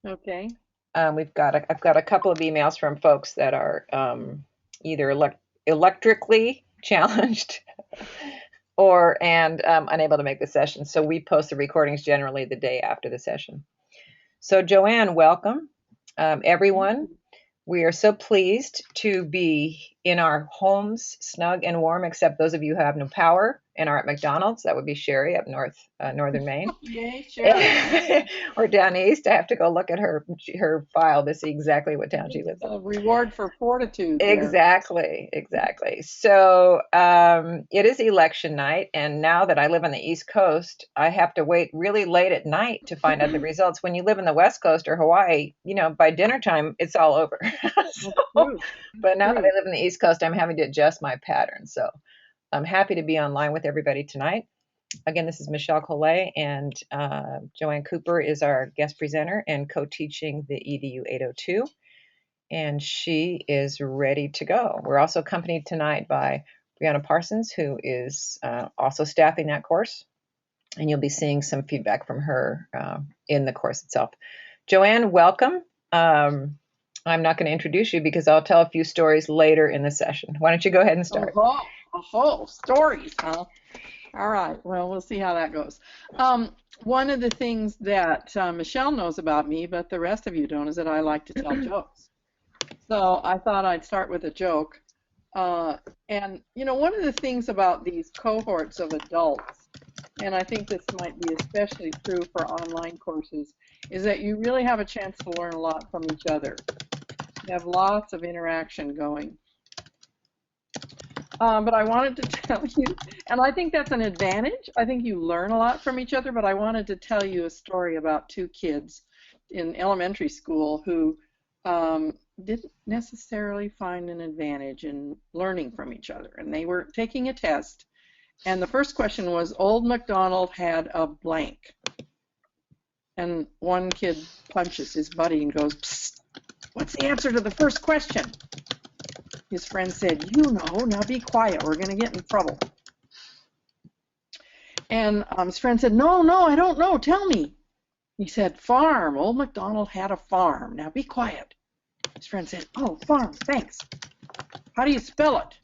Okay. I've got a couple of emails from folks that are either electrically challenged or and unable to make the session. So we post the recordings generally the day after the session. So Joanne, welcome, everyone. We are so pleased to be in our homes, snug and warm, except those of you who have no power and are at McDonald's. That would be Sherry up northern Maine. Yay, Sherry. Or down east. I have to go look at her file to see exactly what town she lives in. The reward for fortitude there. Exactly, exactly. So it is election night, and now that I live on the East Coast, I have to wait really late at night to find out the results. When you live in the West Coast or Hawaii, by dinner time, it's all over. That's So, true. but now that True. I live in the East Coast, I'm having to adjust my pattern. So I'm happy to be online with everybody tonight. Again, this is Michelle Collet, and Joanne Cooper is our guest presenter and co-teaching the EDU 802, and she is ready to go. We're also accompanied tonight by Brianna Parsons, who is also staffing that course, and you'll be seeing some feedback from her in the course itself. Joanne, welcome. I'm not going to introduce you because I'll tell a few stories later in the session. Why don't you go ahead and start? Stories, huh? All right. Well, we'll see how that goes. One of the things that Michelle knows about me, but the rest of you don't, is that I like to tell jokes. So I thought I'd start with a joke. And, one of the things about these cohorts of adults, and I think this might be especially true for online courses, is that you really have a chance to learn a lot from each other. You have lots of interaction going. But I wanted to tell you, and I think that's an advantage. I think you learn a lot from each other, but I wanted to tell you a story about two kids in elementary school who didn't necessarily find an advantage in learning from each other. And they were taking a test, and the first question was, Old MacDonald had a blank. And one kid punches his buddy and goes, "Psst, what's the answer to the first question?" His friend said, "You know, now be quiet, we're going to get in trouble." And his friend said, "No, no, I don't know, tell me." He said, "Farm, Old MacDonald had a farm, now be quiet." His friend said, "Oh, farm, thanks. How do you spell it?"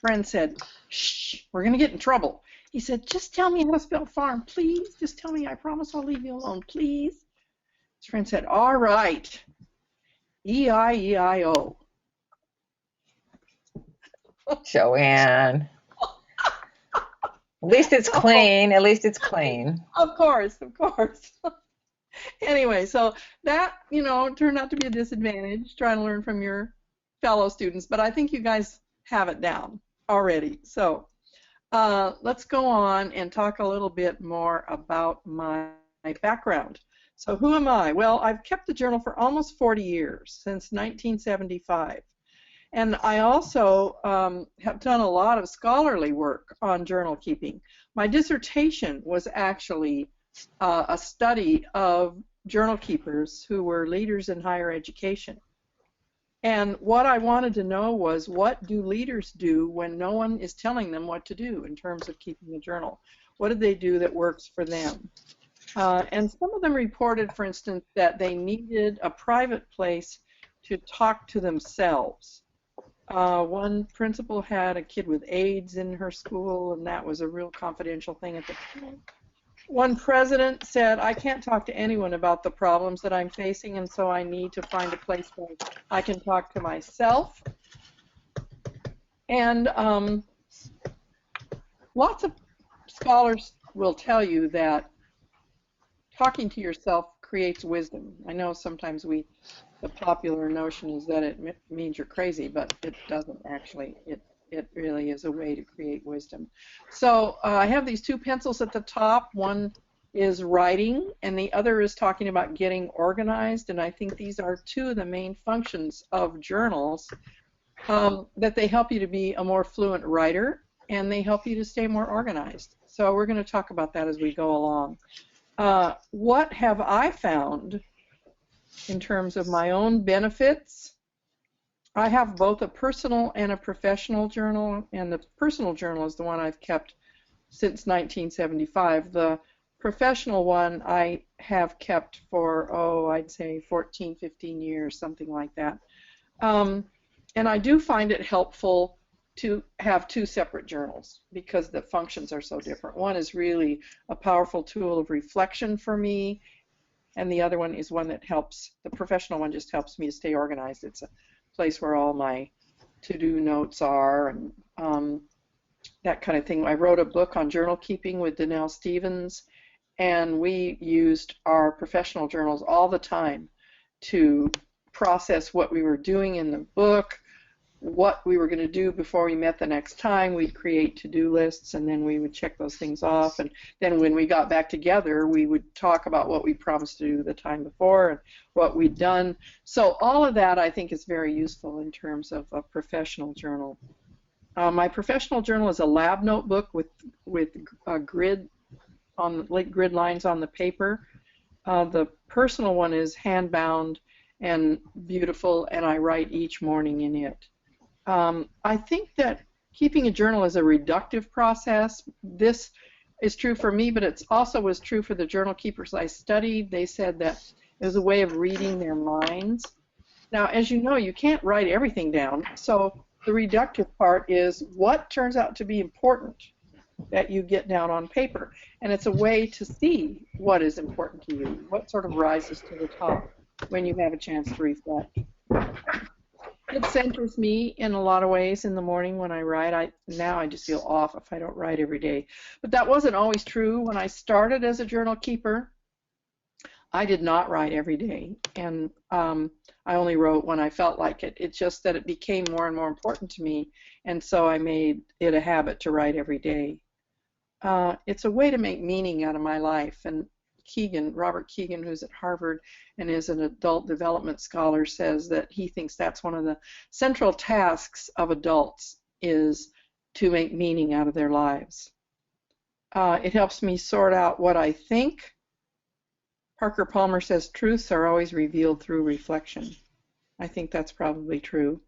Friend said, "Shh, we're going to get in trouble." He said, "Just tell me how to spell farm, please. Just tell me, I promise I'll leave you alone, please." His friend said, "All right, E-I-E-I-O." Joanne. At least it's clean. At least it's clean. Of course, of course. Anyway, so that, turned out to be a disadvantage, trying to learn from your fellow students, but I think you guys have it down already. So let's go on and talk a little bit more about my background. So who am I? Well, I've kept the journal for almost 40 years, since 1975. And I also have done a lot of scholarly work on journal keeping. My dissertation was actually a study of journal keepers who were leaders in higher education. And what I wanted to know was, what do leaders do when no one is telling them what to do in terms of keeping a journal? What do they do that works for them? And some of them reported, for instance, that they needed a private place to talk to themselves. One principal had a kid with AIDS in her school, and that was a real confidential thing at the time. One president said, "I can't talk to anyone about the problems that I'm facing, and so I need to find a place where I can talk to myself." And lots of scholars will tell you that talking to yourself creates wisdom. I know sometimes the popular notion is that it means you're crazy, but it doesn't actually. It really is a way to create wisdom. So I have these two pencils at the top. One is writing, and the other is talking about getting organized. And I think these are two of the main functions of journals, that they help you to be a more fluent writer, and they help you to stay more organized. So we're going to talk about that as we go along. What have I found in terms of my own benefits? I have both a personal and a professional journal, and the personal journal is the one I've kept since 1975. The professional one I have kept for, oh, I'd say 14, 15 years, something like that. Um, and I do find it helpful to have two separate journals because the functions are so different. One is really a powerful tool of reflection for me, and the other one is one that helps, the professional one just helps me to stay organized. It's a place where all my to-do notes are and that kind of thing. I wrote a book on journal keeping with Danelle Stevens, and we used our professional journals all the time to process what we were doing in the book, what we were going to do before we met the next time. We'd create to-do lists, and then we would check those things off. And then when we got back together, we would talk about what we promised to do the time before and what we'd done. So all of that, I think, is very useful in terms of a professional journal. My professional journal is a lab notebook with grid lines on the paper. The personal one is hand-bound and beautiful, and I write each morning in it. I think that keeping a journal is a reductive process. This is true for me, but it also was true for the journal keepers I studied. They said that it was a way of reading their minds. Now, as you know, you can't write everything down, so the reductive part is what turns out to be important that you get down on paper. And it's a way to see what is important to you, what sort of rises to the top when you have a chance to reflect. It centers me in a lot of ways in the morning when I write. Now I just feel off if I don't write every day. But that wasn't always true. When I started as a journal keeper, I did not write every day, and I only wrote when I felt like it. It's just that it became more and more important to me, and so I made it a habit to write every day. It's a way to make meaning out of my life, and Robert Keegan, who's at Harvard and is an adult development scholar, says that he thinks that's one of the central tasks of adults is to make meaning out of their lives. It helps me sort out what I think. Parker Palmer says truths are always revealed through reflection. I think that's probably true.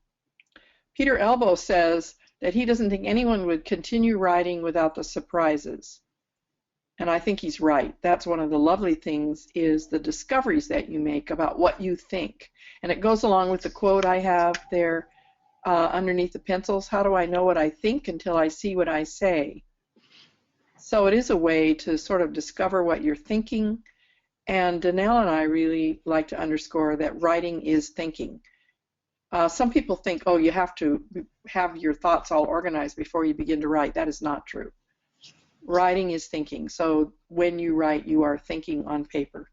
Peter Elbow says that he doesn't think anyone would continue writing without the surprises. And I think he's right. That's one of the lovely things is the discoveries that you make about what you think. And it goes along with the quote I have there underneath the pencils. How do I know what I think until I see what I say? So it is a way to sort of discover what you're thinking. And Danelle and I really like to underscore that writing is thinking. Some people think, oh, you have to have your thoughts all organized before you begin to write. That is not true. Writing is thinking. So when you write, you are thinking on paper.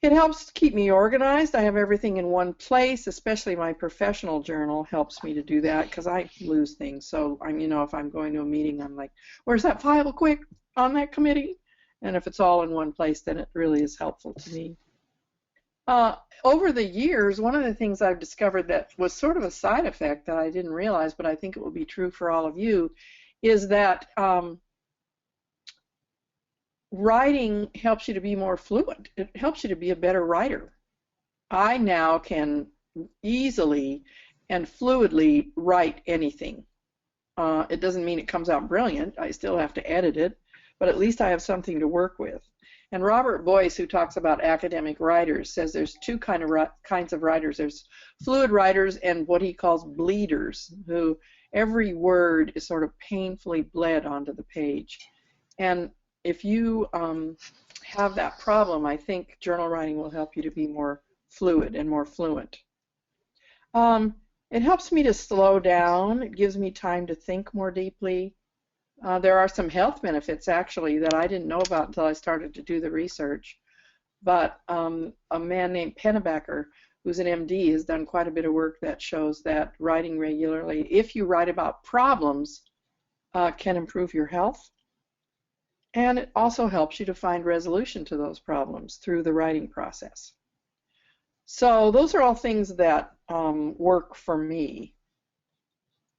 It helps keep me organized. I have everything in one place, especially my professional journal helps me to do that because I lose things. So if I'm going to a meeting, I'm like, where's that file quick on that committee? And if it's all in one place, then it really is helpful to me. Over the years, one of the things I've discovered that was sort of a side effect that I didn't realize, but I think it will be true for all of you, is that writing helps you to be more fluent. It helps you to be a better writer. I now can easily and fluidly write anything. It doesn't mean it comes out brilliant. I still have to edit it, but at least I have something to work with. And Robert Boyce, who talks about academic writers, says there's two kinds of writers. There's fluid writers and what he calls bleeders, who every word is sort of painfully bled onto the page. And if you have that problem, I think journal writing will help you to be more fluid and more fluent. It helps me to slow down. It gives me time to think more deeply. There are some health benefits, actually, that I didn't know about until I started to do the research. But a man named Pennebaker, who's an MD, has done quite a bit of work that shows that writing regularly, if you write about problems, can improve your health. And it also helps you to find resolution to those problems through the writing process. So those are all things that work for me.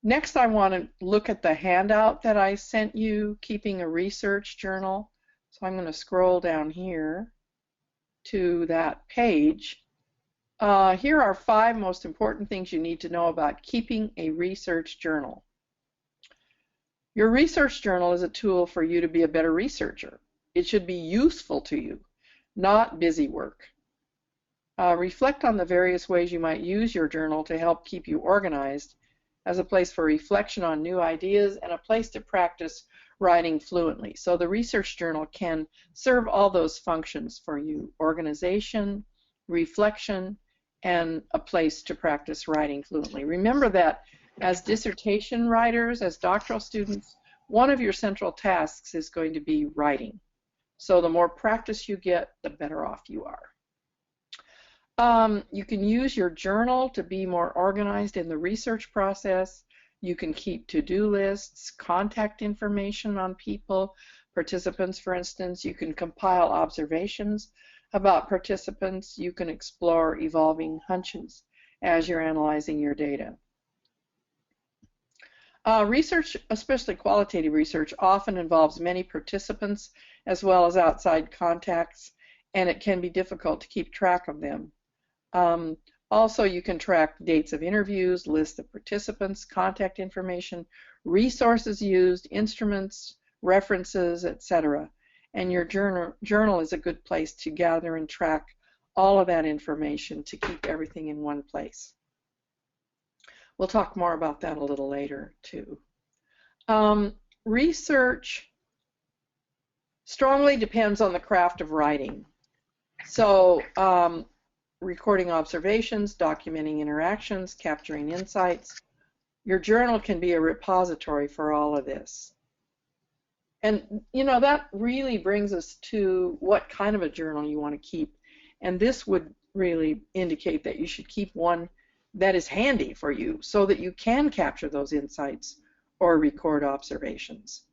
Next, I want to look at the handout that I sent you, Keeping a Research Journal. So I'm going to scroll down here to that page. Here are 5 most important things you need to know about keeping a research journal. Your research journal is a tool for you to be a better researcher. It should be useful to you, not busy work. Reflect on the various ways you might use your journal to help keep you organized, as a place for reflection on new ideas and a place to practice writing fluently. So the research journal can serve all those functions for you: organization, reflection, and a place to practice writing fluently. Remember that as dissertation writers, as doctoral students, one of your central tasks is going to be writing. So the more practice you get, the better off you are. You can use your journal to be more organized in the research process. You can keep to-do lists, contact information on people, participants, for instance. You can compile observations about participants. You can explore evolving hunches as you're analyzing your data. Research, especially qualitative research, often involves many participants as well as outside contacts, and it can be difficult to keep track of them. Also, you can track dates of interviews, list of participants, contact information, resources used, instruments, references, etc. And your journal is a good place to gather and track all of that information to keep everything in one place. We'll talk more about that a little later, too. Research strongly depends on the craft of writing. So, recording observations, documenting interactions, capturing insights. Your journal can be a repository for all of this. And, you know, that really brings us to what kind of a journal you want to keep. And this would really indicate that you should keep one that is handy for you so that you can capture those insights or record observations.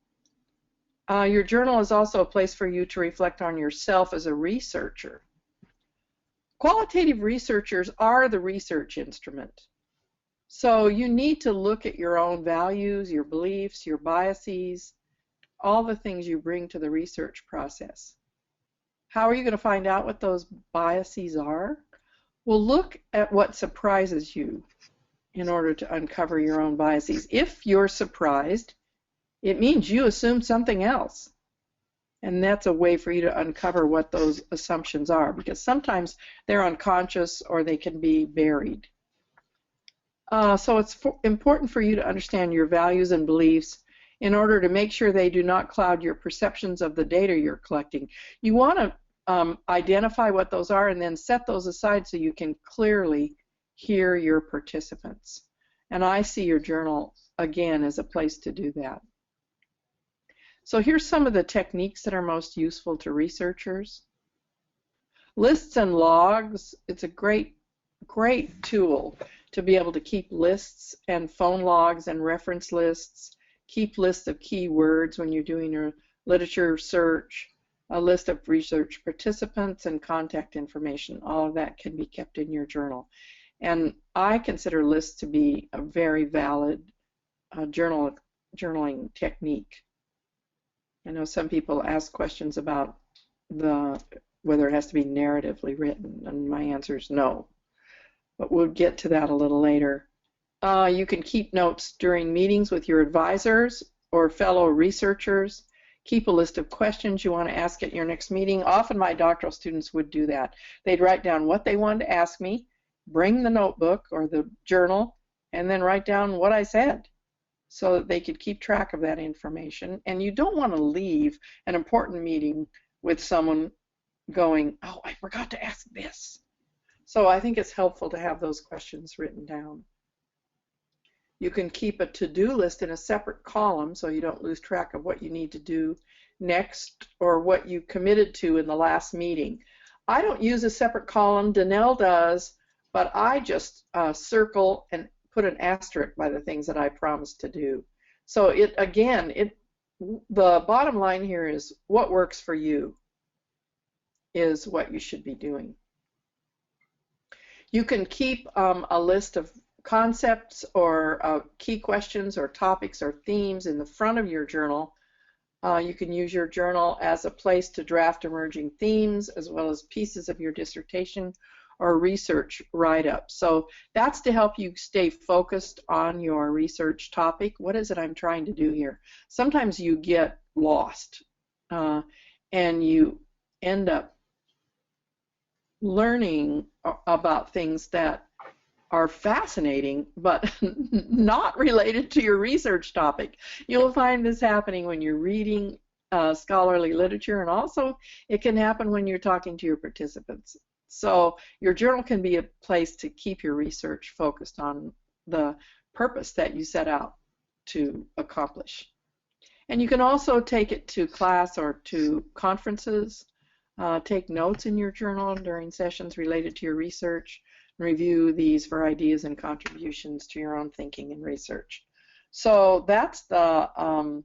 Your journal is also a place for you to reflect on yourself as a researcher. Qualitative researchers are the research instrument. So you need to look at your own values, your beliefs, your biases, all the things you bring to the research process. How are you going to find out what those biases are? Well, look at what surprises you in order to uncover your own biases. If you're surprised, it means you assumed something else. And that's a way for you to uncover what those assumptions are, because sometimes they're unconscious or they can be buried. So it's important for you to understand your values and beliefs in order to make sure they do not cloud your perceptions of the data you're collecting. You want to identify what those are and then set those aside so you can clearly hear your participants. And I see your journal, again, as a place to do that. So here's some of the techniques that are most useful to researchers. Lists and logs, it's a great tool to be able to keep lists and phone logs and reference lists, keep lists of keywords when you're doing your literature search, a list of research participants, and contact information. All of that can be kept in your journal. And I consider lists to be a very valid journaling technique. I know some people ask questions about whether it has to be narratively written, and my answer is no. But we'll get to that a little later. You can keep notes during meetings with your advisors or fellow researchers. Keep a list of questions you want to ask at your next meeting. Often my doctoral students would do that. They'd write down what they wanted to ask me, bring the notebook or the journal, and then write down what I said, so that they could keep track of that information. And you don't want to leave an important meeting with someone going, oh, I forgot to ask this. So I think it's helpful to have those questions written down. You can keep a to-do list in a separate column so you don't lose track of what you need to do next or what you committed to in the last meeting. I don't use a separate column, Danelle does, but I just circle and put an asterisk by the things that I promised to do. So the bottom line here is what works for you is what you should be doing. You can keep a list of concepts or key questions or topics or themes in the front of your journal. You can use your journal as a place to draft emerging themes as well as pieces of your dissertation or research write-up. So that's to help you stay focused on your research topic. What is it I'm trying to do here? Sometimes you get lost and you end up learning about things that are fascinating but not related to your research topic. You'll find this happening when you're reading scholarly literature, and also it can happen when you're talking to your participants. So your journal can be a place to keep your research focused on the purpose that you set out to accomplish. And you can also take it to class or to conferences, take notes in your journal during sessions related to your research, and review these for ideas and contributions to your own thinking and research. So that's the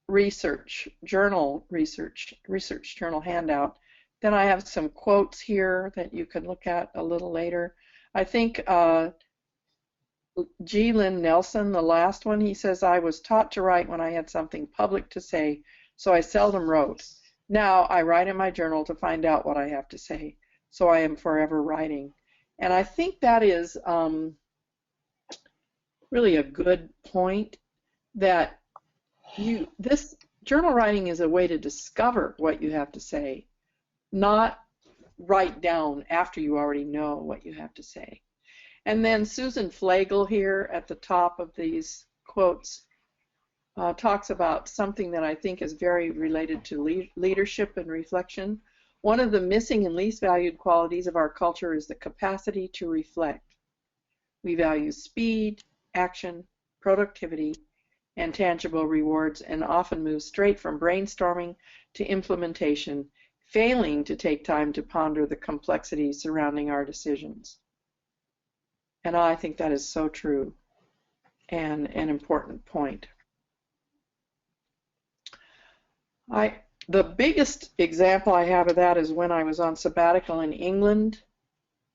research journal handout. Then I have some quotes here that you can look at a little later. I think G. Lynn Nelson, the last one, he says, I was taught to write when I had something public to say, so I seldom wrote. Now I write in my journal to find out what I have to say, so I am forever writing. And I think that is really a good point, that this journal writing is a way to discover what you have to say, not write down after you already know what you have to say. And then Susan Flagel here at the top of these quotes talks about something that I think is very related to leadership and reflection. One of the missing and least valued qualities of our culture is the capacity to reflect. We value speed, action, productivity, and tangible rewards, and often move straight from brainstorming to implementation, failing to take time to ponder the complexities surrounding our decisions. And I think that is so true and an important point. The biggest example I have of that is when I was on sabbatical in England.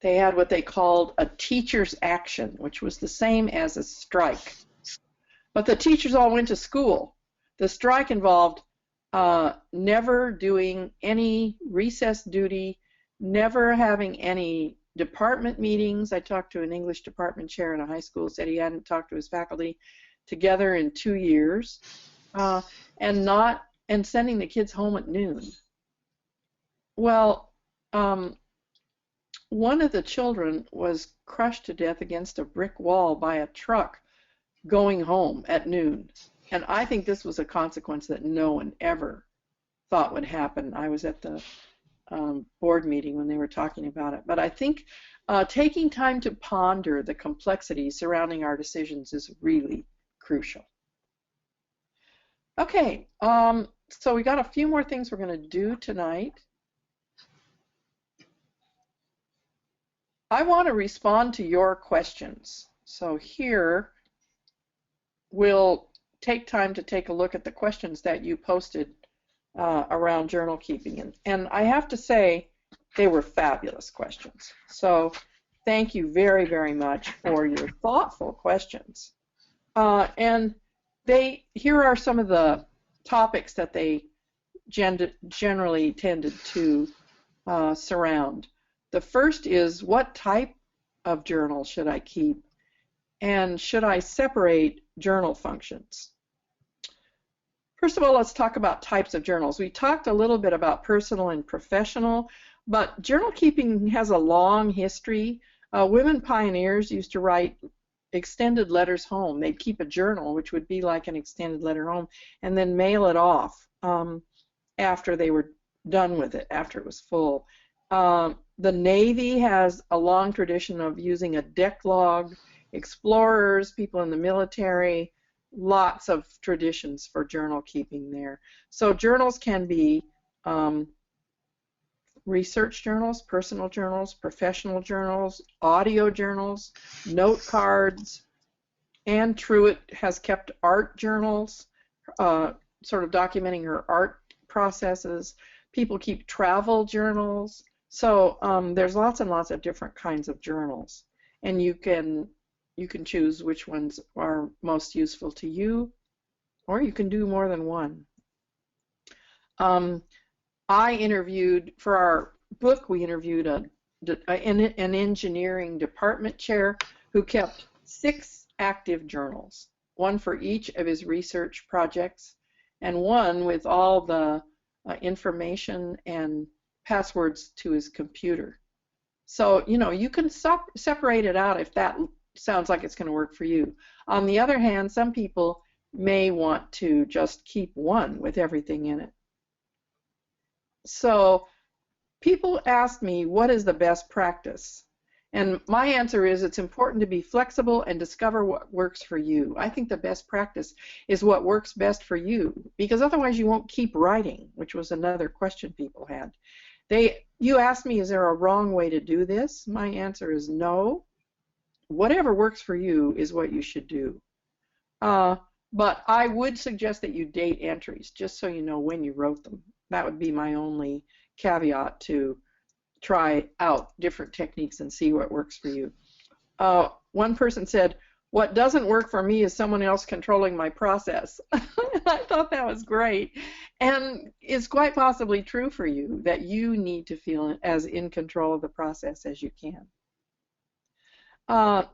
They had what they called a teacher's action, which was the same as a strike. But the teachers all went to school. The strike involved never doing any recess duty, never having any department meetings. I talked to an English department chair in a high school, said he hadn't talked to his faculty together in 2 years, and sending the kids home at noon. Well, one of the children was crushed to death against a brick wall by a truck going home at noon. And I think this was a consequence that no one ever thought would happen. I was at the board meeting when they were talking about it. But I think taking time to ponder the complexities surrounding our decisions is really crucial. Okay, so we got a few more things we're going to do tonight. I want to respond to your questions. So here we'll take time to take a look at the questions that you posted around journal keeping. And I have to say, they were fabulous questions. So thank you very, very much for your thoughtful questions. And here are some of the topics that they generally tended to surround. The first is, what type of journal should I keep? And should I separate journal functions? First of all, let's talk about types of journals. We talked a little bit about personal and professional, but journal keeping has a long history. Women pioneers used to write extended letters home. They'd keep a journal, which would be like an extended letter home, and then mail it off after they were done with it, after it was full. The Navy has a long tradition of using a deck log. Explorers, people in the military, lots of traditions for journal keeping there. So journals can be research journals, personal journals, professional journals, audio journals, note cards. Anne Truitt has kept art journals, sort of documenting her art processes. People keep travel journals. So there's lots and lots of different kinds of journals, and you can choose which ones are most useful to you, or you can do more than one. I interviewed, for our book, we interviewed a an engineering department chair who kept 6 active journals, one for each of his research projects, and one with all the information and passwords to his computer. So, you can separate it out if that sounds like it's going to work for you. On the other hand, some people may want to just keep one with everything in it. So, people ask me, what is the best practice? And my answer is it's important to be flexible and discover what works for you. I think the best practice is what works best for you, because otherwise you won't keep writing, which was another question people had. You asked me, is there a wrong way to do this? My answer is no. Whatever works for you is what you should do. But I would suggest that you date entries, just so you know when you wrote them. That would be my only caveat to try out different techniques and see what works for you. One person said, what doesn't work for me is someone else controlling my process. I thought that was great. And it's quite possibly true for you that you need to feel as in control of the process as you can.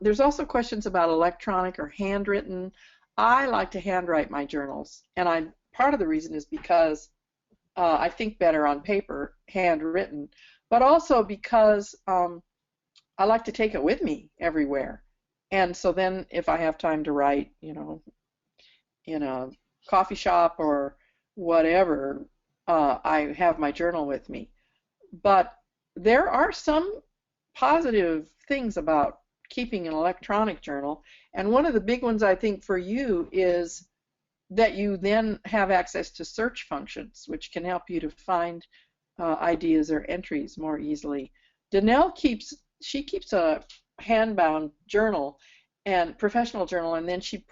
There's also questions about electronic or handwritten. I like to handwrite my journals, and part of the reason is because I think better on paper, handwritten, but also because I like to take it with me everywhere. And so then if I have time to write, in a coffee shop or whatever, I have my journal with me. But there are some positive things about keeping an electronic journal, and one of the big ones I think for you is that you then have access to search functions, which can help you to find ideas or entries more easily. Danelle keeps a hand-bound journal and professional journal, and then she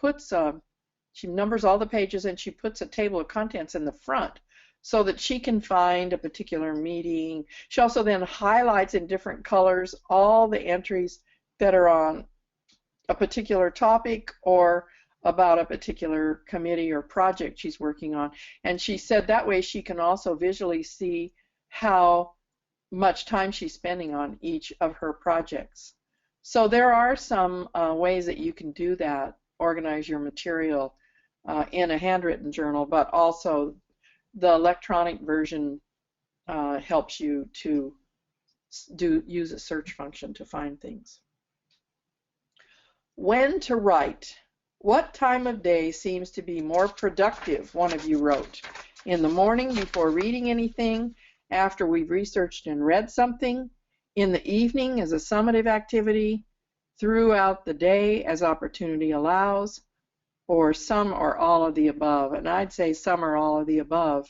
numbers all the pages and she puts a table of contents in the front so that she can find a particular meeting. She also then highlights in different colors all the entries that are on a particular topic or about a particular committee or project she's working on. And she said that way she can also visually see how much time she's spending on each of her projects. So there are some ways that you can do that, organize your material in a handwritten journal, but also the electronic version helps you to use a search function to find things. When to write. What time of day seems to be more productive, one of you wrote. In the morning before reading anything, after we've researched and read something, in the evening as a summative activity, throughout the day as opportunity allows, or some or all of the above. And I'd say some or all of the above.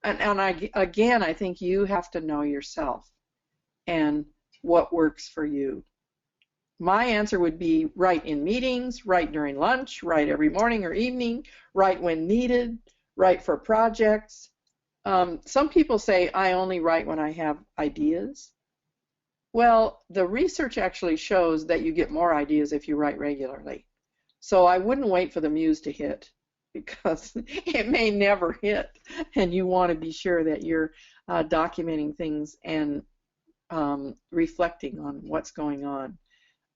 And again, I think you have to know yourself and what works for you. My answer would be write in meetings, write during lunch, write every morning or evening, write when needed, write for projects. Some people say I only write when I have ideas. Well, the research actually shows that you get more ideas if you write regularly. So I wouldn't wait for the muse to hit, because it may never hit, and you want to be sure that you're documenting things and reflecting on what's going on.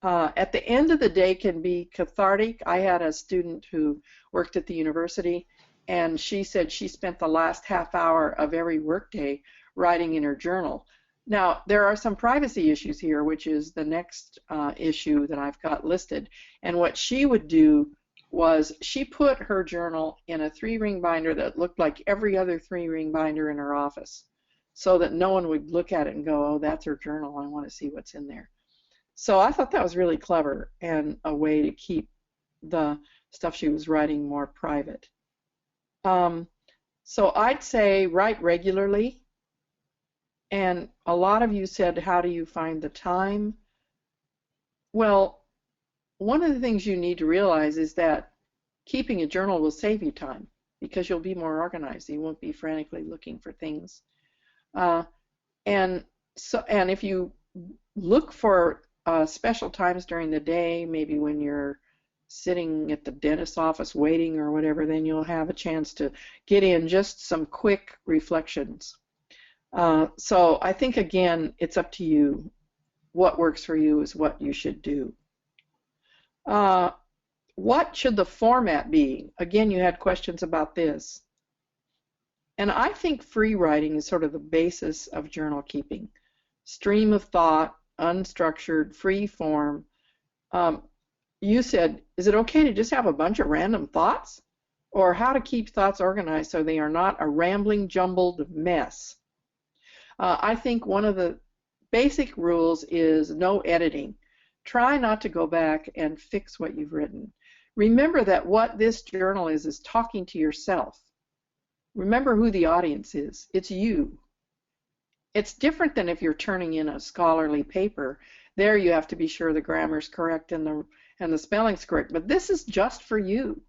At the end of the day can be cathartic. I had a student who worked at the university, and she said she spent the last half hour of every workday writing in her journal. Now, there are some privacy issues here, which is the next issue that I've got listed. And what she would do was she put her journal in a 3-ring binder that looked like every other 3-ring binder in her office, so that no one would look at it and go, oh, that's her journal, I want to see what's in there. So I thought that was really clever and a way to keep the stuff she was writing more private. So I'd say write regularly. And a lot of you said, how do you find the time? Well, one of the things you need to realize is that keeping a journal will save you time, because you'll be more organized. You won't be frantically looking for things. And if you look for special times during the day, maybe when you're sitting at the dentist's office waiting or whatever, then you'll have a chance to get in just some quick reflections. So I think, again, it's up to you. what works for you is what you should do. Uh, what should the format be? Again, you had questions about this. And I think free writing is sort of the basis of journal keeping. Stream of thought, unstructured, free form. You said, is it okay to just have a bunch of random thoughts? Or how to keep thoughts organized so they are not a rambling, jumbled mess. I think one of the basic rules is no editing. Try not to go back and fix what you've written. Remember that what this journal is talking to yourself. Remember who the audience is. It's you. It's different than if you're turning in a scholarly paper. There you have to be sure the grammar's correct and the spelling's correct. But this is just for you.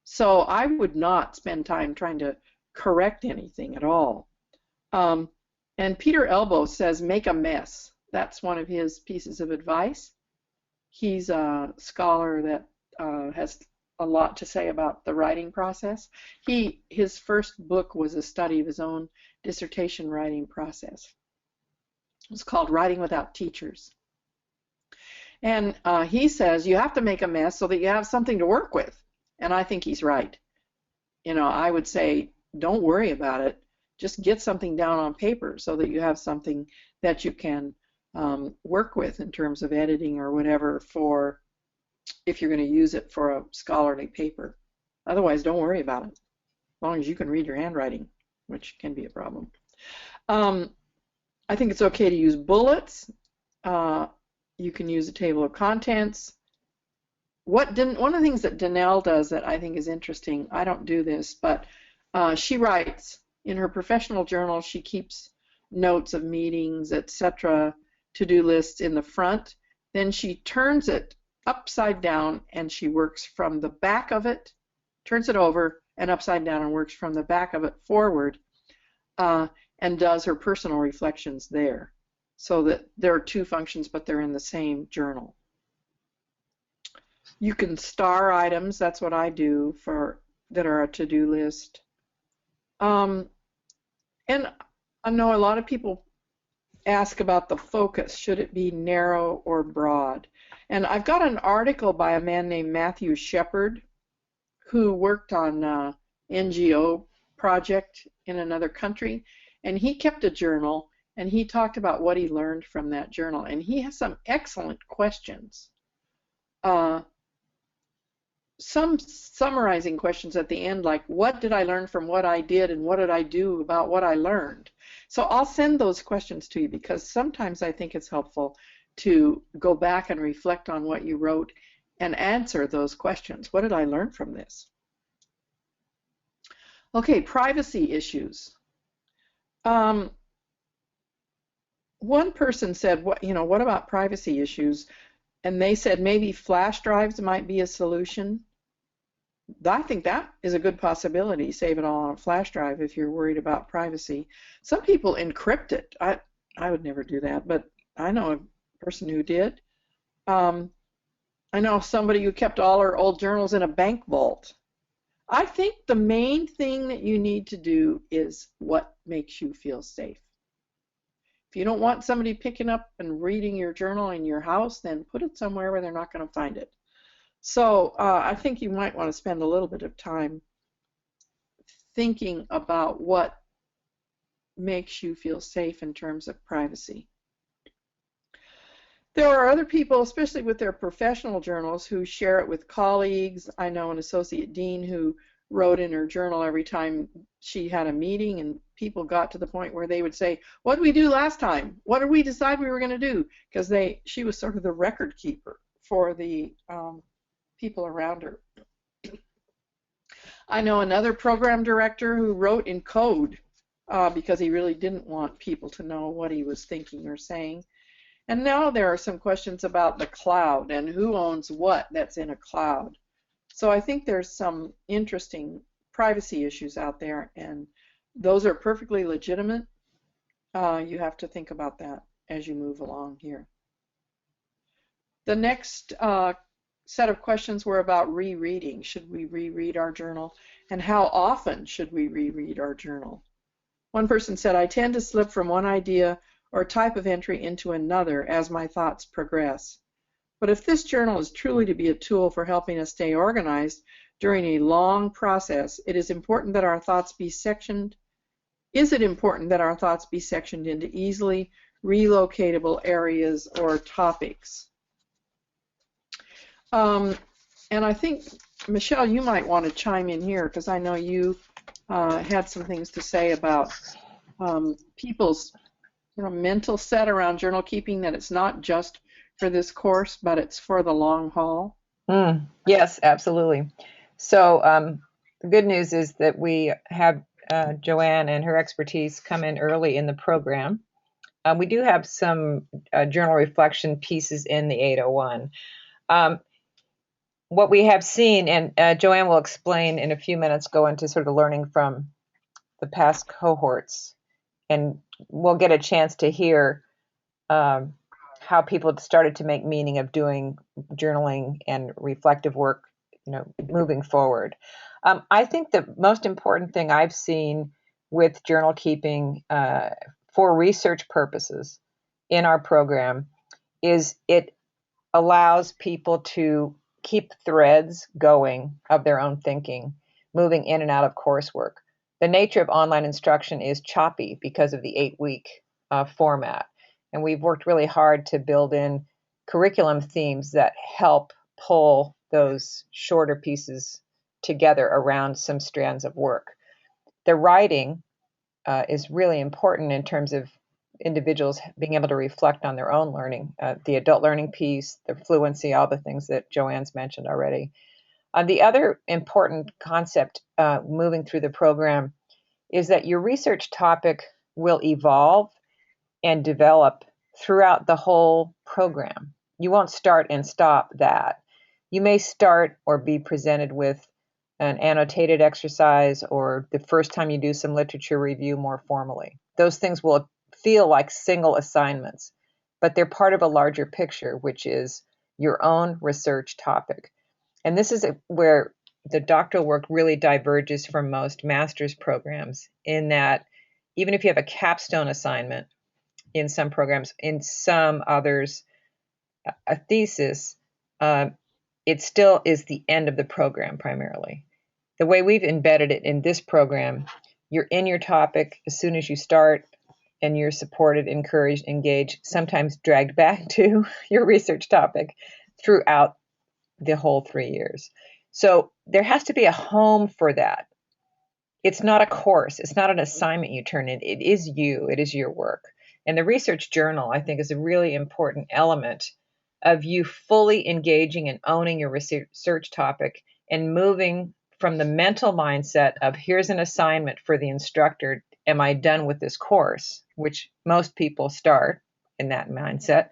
So I would not spend time trying to correct anything at all. And Peter Elbow says, make a mess. That's one of his pieces of advice. He's a scholar that has a lot to say about the writing process. His first book was a study of his own dissertation writing process. It's called Writing Without Teachers. And he says you have to make a mess so that you have something to work with. And I think he's right. You know, I would say don't worry about it. Just get something down on paper so that you have something that you can work with in terms of editing or whatever for if you're going to use it for a scholarly paper. Otherwise, don't worry about it, as long as you can read your handwriting, which can be a problem. I think it's okay to use bullets. You can use a table of contents. One of the things that Danelle does that I think is interesting, I don't do this, but she writes in her professional journal. She keeps notes of meetings, etc., to-do lists in the front. Then she turns it upside down and she works from the back of it, turns it over and upside down and works from the back of it forward, and does her personal reflections there. So that there are two functions, but they're in the same journal. You can star items. That's what I do for that are a to-do list. And I know a lot of people ask about the focus. Should it be narrow or broad? And I've got an article by a man named Matthew Shepard who worked on an NGO project in another country, and he kept a journal and he talked about what he learned from that journal, and he has some excellent questions. Some summarizing questions at the end, like what did I learn from what I did and what did I do about what I learned? So I'll send those questions to you because sometimes I think it's helpful to go back and reflect on what you wrote and answer those questions. What did I learn from this? Okay, privacy issues. One person said, what about privacy issues? And they said maybe flash drives might be a solution. I think that is a good possibility. Save it all on a flash drive if you're worried about privacy. Some people encrypt it. I would never do that, but I know a person who did. I know somebody who kept all her old journals in a bank vault. I think the main thing that you need to do is what makes you feel safe. If you don't want somebody picking up and reading your journal in your house, then put it somewhere where they're not going to find it. So I think you might want to spend a little bit of time thinking about what makes you feel safe in terms of privacy. There are other people, especially with their professional journals, who share it with colleagues. I know an associate dean who wrote in her journal every time she had a meeting, and people got to the point where they would say, what did we do last time? What did we decide we were going to do? Because she was sort of the record keeper for the people around her. I know another program director who wrote in code because he really didn't want people to know what he was thinking or saying. And now there are some questions about the cloud and who owns what that's in a cloud. So I think there's some interesting privacy issues out there, and those are perfectly legitimate. You have to think about that as you move along here. The next set of questions were about rereading. Should we reread our journal? And how often should we reread our journal? One person said, I tend to slip from one idea or type of entry into another as my thoughts progress. But if this journal is truly to be a tool for helping us stay organized during a long process, it is important that our thoughts be sectioned. Is it important that our thoughts be sectioned into easily relocatable areas or topics? And I think, Michelle, you might want to chime in here because I know you had some things to say about people's mental set around journal keeping, that it's not just for this course, but it's for the long haul. Yes, absolutely. So the good news is that we have Joanne and her expertise come in early in the program. We do have some journal reflection pieces in the 801. What we have seen, and Joanne will explain in a few minutes, go into sort of learning from the past cohorts, and we'll get a chance to hear how people started to make meaning of doing journaling and reflective work, moving forward. I think the most important thing I've seen with journal keeping for research purposes in our program is it allows people to keep threads going of their own thinking, moving in and out of coursework. The nature of online instruction is choppy because of the 8-week format. And we've worked really hard to build in curriculum themes that help pull those shorter pieces together around some strands of work. The writing is really important in terms of individuals being able to reflect on their own learning, the adult learning piece, the fluency, all the things that Joanne's mentioned already. The other important concept moving through the program is that your research topic will evolve and develop throughout the whole program. You won't start and stop that. You may start or be presented with an annotated exercise, or the first time you do some literature review more formally. Those things will feel like single assignments, but they're part of a larger picture, which is your own research topic. And this is where the doctoral work really diverges from most master's programs, in that even if you have a capstone assignment in some programs, in some others, a thesis, it still is the end of the program primarily. The way we've embedded it in this program, you're in your topic as soon as you start, and you're supported, encouraged, engaged, sometimes dragged back to your research topic throughout the whole 3 years. So there has to be a home for that. It's not a course. It's not an assignment you turn in. It is you. It is your work. And the research journal, I think, is a really important element of you fully engaging and owning your research topic and moving from the mental mindset of here's an assignment for the instructor, am I done with this course, which most people start in that mindset,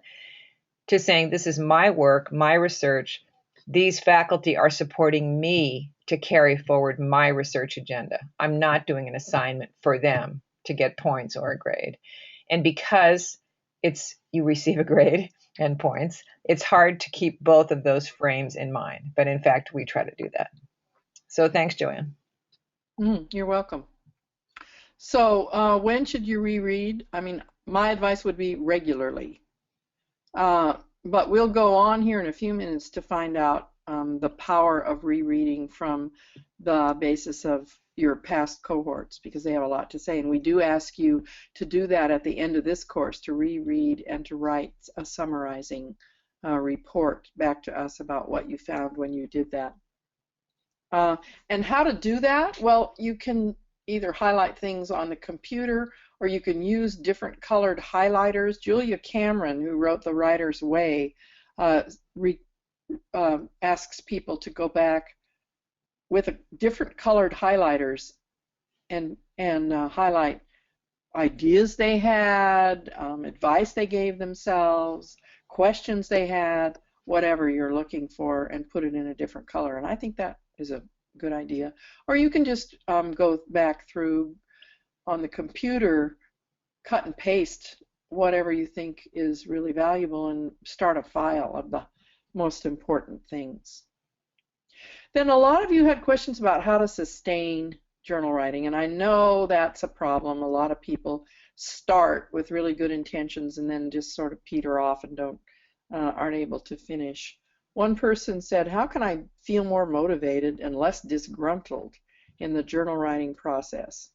to saying this is my work, my research. These faculty are supporting me to carry forward my research agenda. I'm not doing an assignment for them to get points or a grade. And because you receive a grade and points, it's hard to keep both of those frames in mind. But in fact, we try to do that. So thanks, Joanne. You're welcome. So when should you reread? I mean, my advice would be regularly. But we'll go on here in a few minutes to find out the power of rereading from the basis of your past cohorts, because they have a lot to say. And we do ask you to do that at the end of this course, to reread and to write a summarizing report back to us about what you found when you did that. And how to do that? Well, you can either highlight things on the computer, or you can use different colored highlighters. Julia Cameron, who wrote The Writer's Way, asks people to go back with different colored highlighters and highlight ideas they had, advice they gave themselves, questions they had, whatever you're looking for, and put it in a different color. And I think that is a good idea. Or you can just go back through on the computer, cut and paste whatever you think is really valuable, and start a file of the most important things. Then a lot of you had questions about how to sustain journal writing, and I know that's a problem. A lot of people start with really good intentions and then just sort of peter off and aren't able to finish. One person said, how can I feel more motivated and less disgruntled in the journal writing process?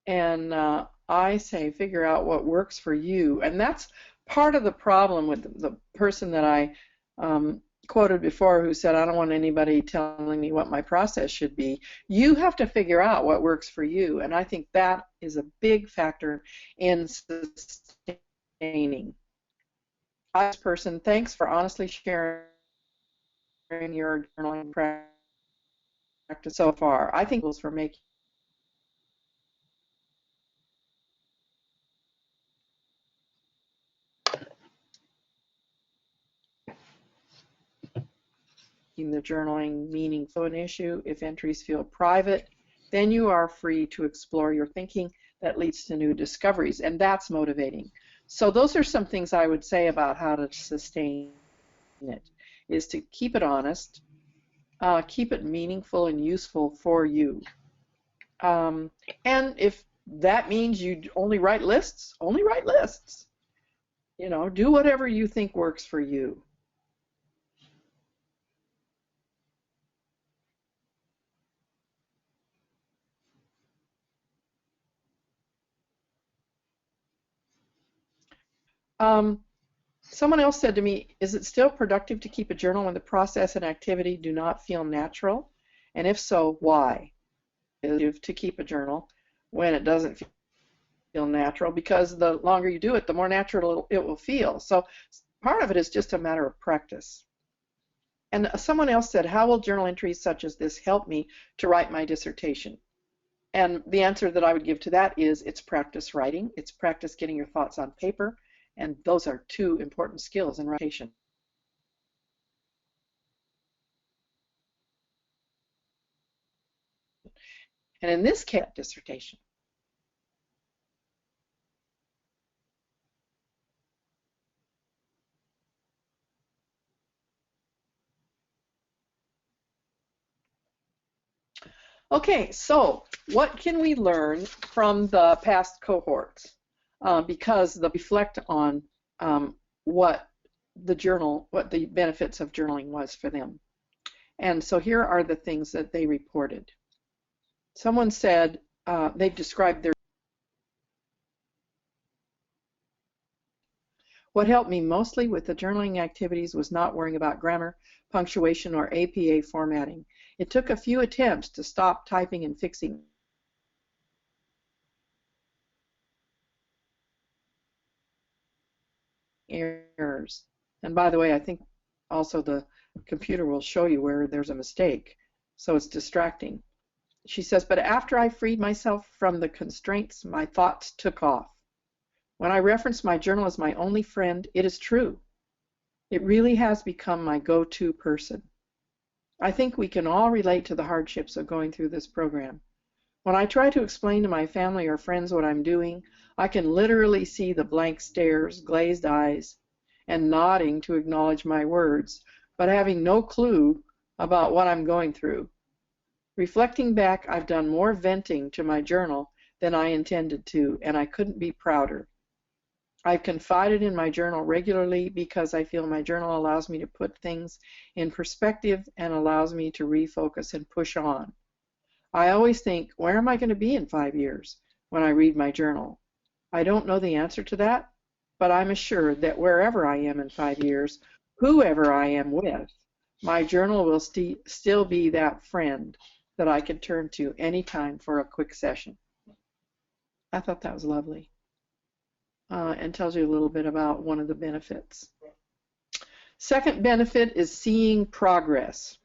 And I say, figure out what works for you. And that's part of the problem with the person that I quoted before who said, I don't want anybody telling me what my process should be. You have to figure out what works for you. And I think that is a big factor in sustaining. This person, thanks for honestly sharing your journaling practice so far. I think for making the journaling meaningful an issue. If entries feel private, then you are free to explore your thinking that leads to new discoveries, and that's motivating. So those are some things I would say about how to sustain it, is to keep it honest, keep it meaningful and useful for you. And if that means you only write lists, only write lists. You know, do whatever you think works for you. Someone else said to me, is it still productive to keep a journal when the process and activity do not feel natural? And if so, why? To keep a journal when it doesn't feel natural, because the longer you do it, the more natural it will feel. So part of it is just a matter of practice. And someone else said, how will journal entries such as this help me to write my dissertation? And the answer that I would give to that is it's practice writing. It's practice getting your thoughts on paper. And those are two important skills in writing. And in this case, dissertation. Okay, so what can we learn from the past cohorts? Because they reflect on what the benefits of journaling was for them. And so here are the things that they reported. Someone said they've described their. What helped me mostly with the journaling activities was not worrying about grammar, punctuation, or APA formatting. It took a few attempts to stop typing and fixing errors. And by the way, I think also the computer will show you where there's a mistake, so it's distracting. She says, but after I freed myself from the constraints, my thoughts took off. When I reference my journal as my only friend, it is true. It really has become my go-to person. I think we can all relate to the hardships of going through this program. When I try to explain to my family or friends what I'm doing, I can literally see the blank stares, glazed eyes, and nodding to acknowledge my words, but having no clue about what I'm going through. Reflecting back, I've done more venting to my journal than I intended to, and I couldn't be prouder. I've confided in my journal regularly because I feel my journal allows me to put things in perspective and allows me to refocus and push on. I always think, where am I going to be in 5 years when I read my journal? I don't know the answer to that, but I'm assured that wherever I am in 5 years, whoever I am with, my journal will still be that friend that I can turn to anytime for a quick session. I thought that was lovely, and tells you a little bit about one of the benefits. Second benefit is seeing progress.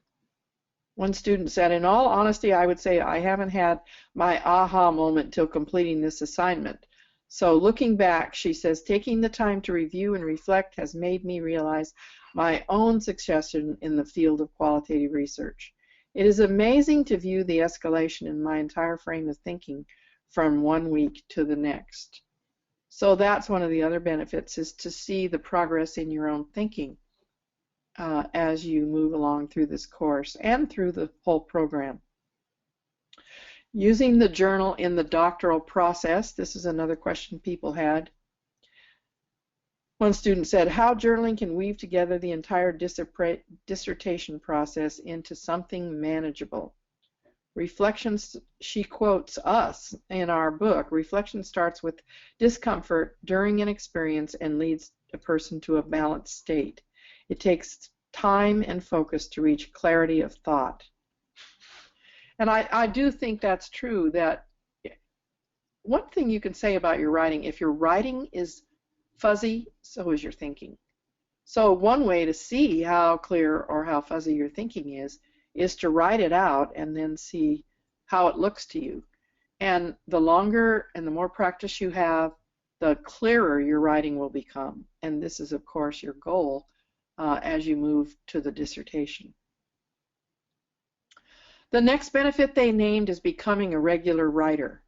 One student said, in all honesty, I would say I haven't had my aha moment till completing this assignment. So looking back, she says, taking the time to review and reflect has made me realize my own success in the field of qualitative research. It is amazing to view the escalation in my entire frame of thinking from one week to the next. So that's one of the other benefits, is to see the progress in your own thinking as you move along through this course and through the whole program. Using the journal in the doctoral process. This is another question people had. One student said, how journaling can weave together the entire dissertation process into something manageable. Reflections, she quotes us in our book, reflection starts with discomfort during an experience and leads a person to a balanced state. It takes time and focus to reach clarity of thought. And I do think that's true, that one thing you can say about your writing, if your writing is fuzzy, so is your thinking. So one way to see how clear or how fuzzy your thinking is to write it out and then see how it looks to you. And the longer and the more practice you have, the clearer your writing will become. And this is, of course, your goal as you move to the dissertation. The next benefit they named is becoming a regular writer.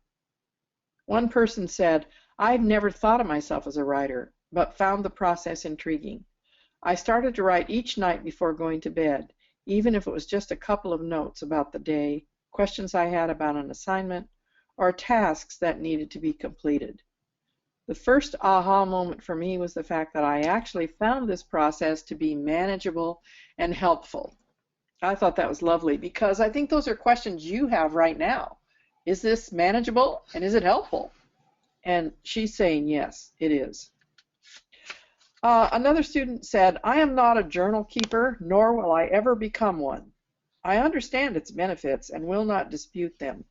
One person said, I've never thought of myself as a writer, but found the process intriguing. I started to write each night before going to bed, even if it was just a couple of notes about the day, questions I had about an assignment, or tasks that needed to be completed. The first aha moment for me was the fact that I actually found this process to be manageable and helpful. I thought that was lovely, because I think those are questions you have right now. Is this manageable and is it helpful? And she's saying yes, it is. Another student said, I am not a journal keeper, nor will I ever become one. I understand its benefits and will not dispute them.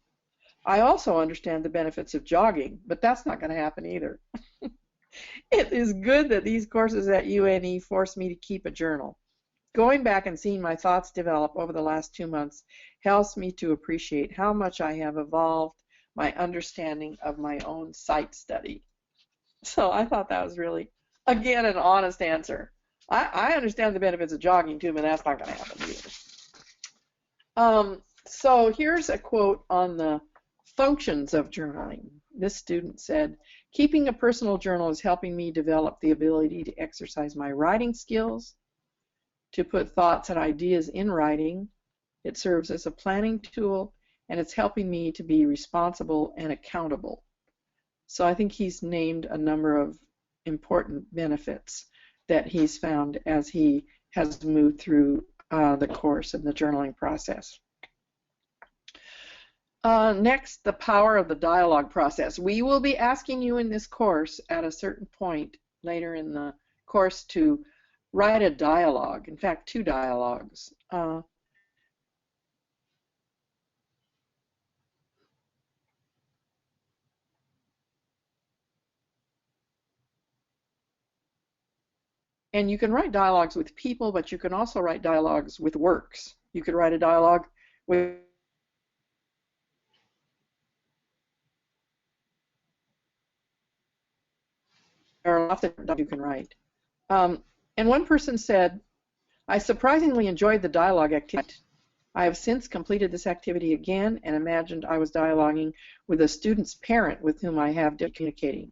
I also understand the benefits of jogging, but that's not going to happen either. It is good that these courses at UNE force me to keep a journal. Going back and seeing my thoughts develop over the last 2 months helps me to appreciate how much I have evolved my understanding of my own sight study. So I thought that was really, again, an honest answer. I understand the benefits of jogging too, but that's not going to happen either. So here's a quote on the functions of journaling. This student said, keeping a personal journal is helping me develop the ability to exercise my writing skills, to put thoughts and ideas in writing. It serves as a planning tool, and it's helping me to be responsible and accountable. So I think he's named a number of important benefits that he's found as he has moved through the course and the journaling process. Next, the power of the dialogue process. We will be asking you in this course at a certain point later in the course to write a dialogue, in fact, 2 dialogues. And you can write dialogues with people, but you can also write dialogues with works. You could write a dialogue with there are lots of different you can write. And one person said, I surprisingly enjoyed the dialogue activity. I have since completed this activity again and imagined I was dialoguing with a student's parent with whom I have been communicating.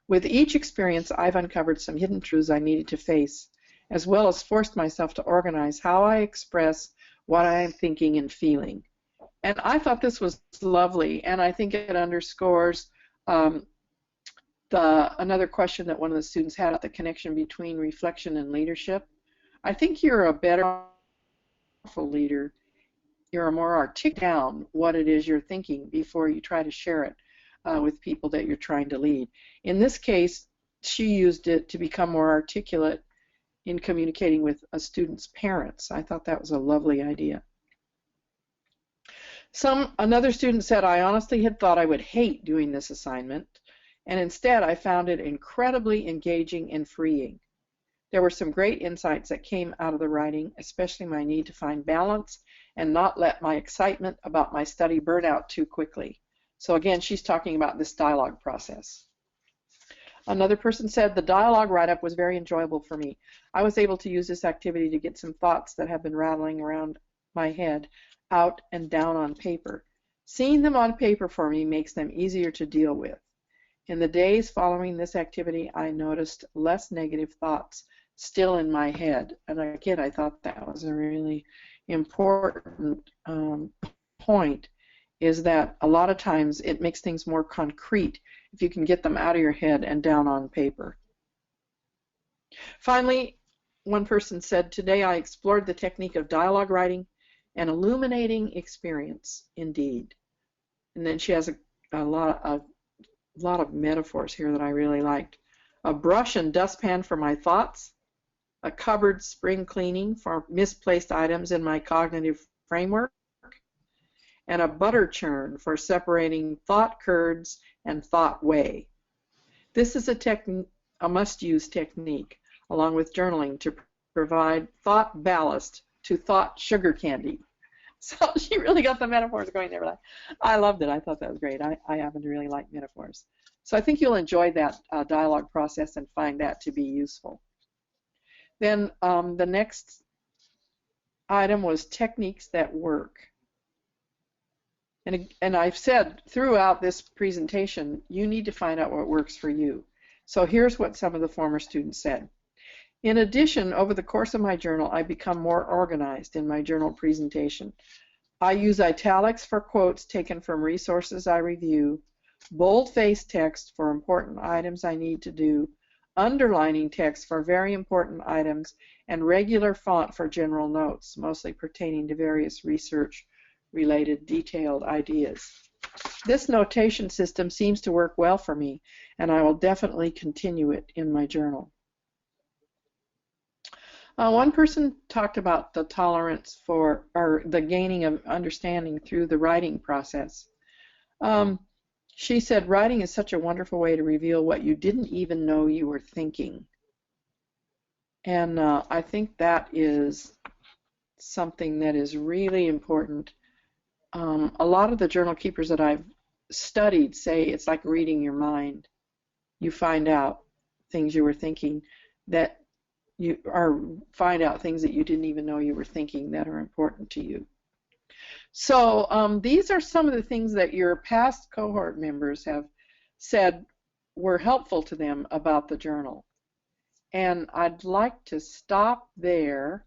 With each experience, I've uncovered some hidden truths I needed to face, as well as forced myself to organize how I express what I am thinking and feeling. And I thought this was lovely, and I think it underscores another question that one of the students had about the connection between reflection and leadership. I think you're a better leader. You're more articulate down what it is you're thinking before you try to share it with people that you're trying to lead. In this case, she used it to become more articulate in communicating with a student's parents. I thought that was a lovely idea. Another student said, I honestly had thought I would hate doing this assignment, and instead I found it incredibly engaging and freeing. There were some great insights that came out of the writing, especially my need to find balance and not let my excitement about my study burn out too quickly. So again, she's talking about this dialogue process. Another person said, the dialogue write-up was very enjoyable for me. I was able to use this activity to get some thoughts that have been rattling around my head out and down on paper. Seeing them on paper for me makes them easier to deal with. In the days following this activity, I noticed less negative thoughts still in my head. And again, I thought that was a really important point, is that a lot of times it makes things more concrete if you can get them out of your head and down on paper. Finally, one person said, today I explored the technique of dialogue writing, an illuminating experience indeed. And then she has a lot of metaphors here that I really liked. A brush and dustpan for my thoughts, a cupboard spring cleaning for misplaced items in my cognitive framework, and a butter churn for separating thought curds and thought whey. This is a must-use technique, along with journaling, to provide thought ballast to thought sugar candy. So she really got the metaphors going there. I loved it. I thought that was great. I happen to really like metaphors. So I think you'll enjoy that dialogue process and find that to be useful. Then the next item was techniques that work. And I've said throughout this presentation, you need to find out what works for you. So here's what some of the former students said. In addition, over the course of my journal, I become more organized in my journal presentation. I use italics for quotes taken from resources I review, bold-faced text for important items I need to do, underlining text for very important items, and regular font for general notes, mostly pertaining to various research-related detailed ideas. This notation system seems to work well for me, and I will definitely continue it in my journal. One person talked about the tolerance for, or the gaining of understanding through the writing process. She said, writing is such a wonderful way to reveal what you didn't even know you were thinking. And I think that is something that is really important. A lot of the journal keepers that I've studied say it's like reading your mind. You find out things you were thinking that find out things that you didn't even know you were thinking that are important to you. So these are some of the things that your past cohort members have said were helpful to them about the journal. And I'd like to stop there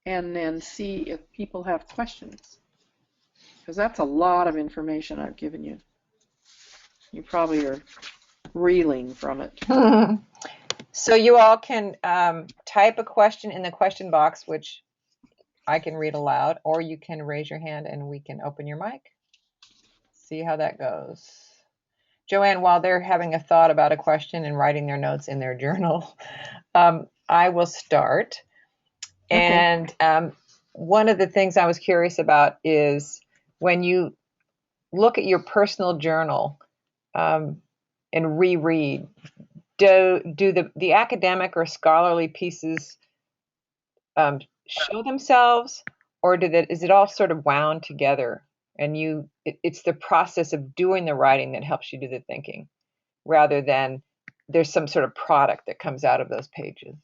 and then see if people have questions, because that's a lot of information I've given you. You probably are reeling from it. So you all can type a question in the question box, which I can read aloud, or you can raise your hand and we can open your mic. See how that goes. Joanne, while they're having a thought about a question and writing their notes in their journal, I will start. Okay. And one of the things I was curious about is when you look at your personal journal and reread, do the academic or scholarly pieces show themselves, or is it all sort of wound together, and it's the process of doing the writing that helps you do the thinking, rather than there's some sort of product that comes out of those pages?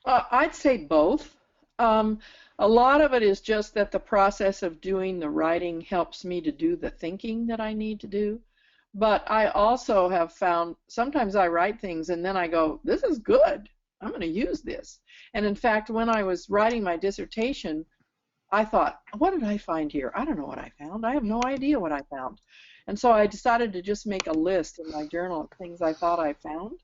I'd say both. A lot of it is just that the process of doing the writing helps me to do the thinking that I need to do. But I also have found sometimes I write things and then I go, this is good. I'm going to use this. And in fact, when I was writing my dissertation, I thought, what did I find here? I don't know what I found. I have no idea what I found. And so I decided to just make a list in my journal of things I thought I found.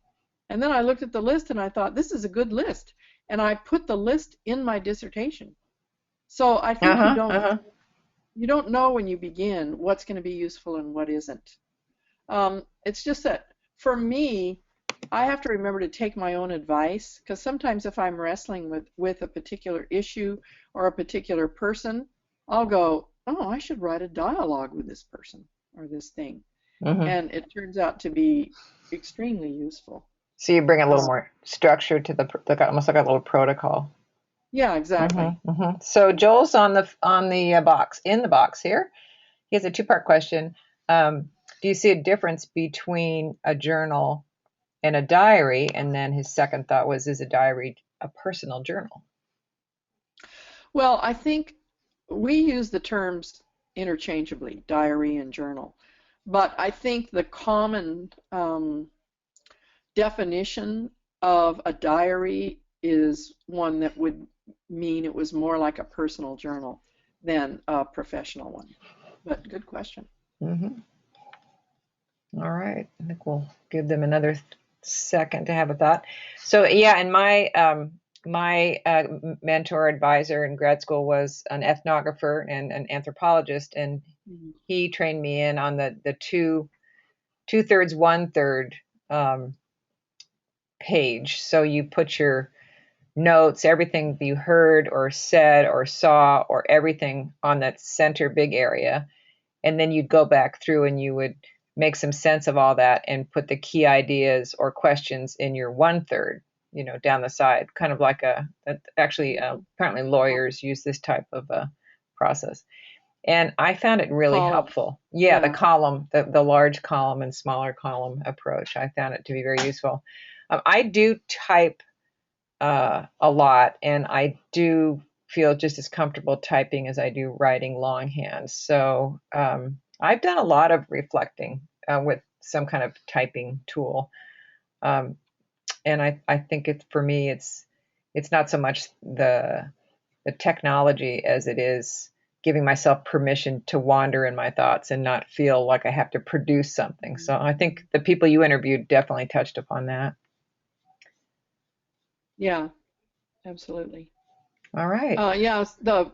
And then I looked at the list and I thought, this is a good list. And I put the list in my dissertation. So I think you don't know when you begin what's going to be useful and what isn't. It's just that for me, I have to remember to take my own advice, because sometimes if I'm wrestling with a particular issue or a particular person, I'll go, oh, I should write a dialogue with this person or this thing. And it turns out to be extremely useful. So you bring a little more structure to almost like a little protocol. Yeah, exactly. So Joel's on the box, in the box here. He has a two-part question. Do you see a difference between a journal and a diary? And then his second thought was, is a diary a personal journal? Well, I think we use the terms interchangeably, diary and journal. But I think the common definition of a diary is one that would mean it was more like a personal journal than a professional one. but good question. Mm-hmm. All right. I think we'll give them another second to have a thought. So yeah, and my mentor advisor in grad school was an ethnographer and an anthropologist, and Mhm. he trained me in on the two thirds, one third um, page. So you put your notes, everything you heard or said or saw, or everything on that center big area. And then you'd go back through and you would make some sense of all that and put the key ideas or questions in your one third, down the side, kind of like actually, apparently lawyers use this type of process. And I found it really Column. helpful. Yeah, the Yeah. column, the large column and smaller column approach, I found it to be very useful. I do type a lot, and I do feel just as comfortable typing as I do writing longhand. So I've done a lot of reflecting with some kind of typing tool, um, and I think for me it's not so much the technology as it is giving myself permission to wander in my thoughts and not feel like I have to produce something. So I think the people you interviewed definitely touched upon that. Yeah, absolutely. All right. Yeah,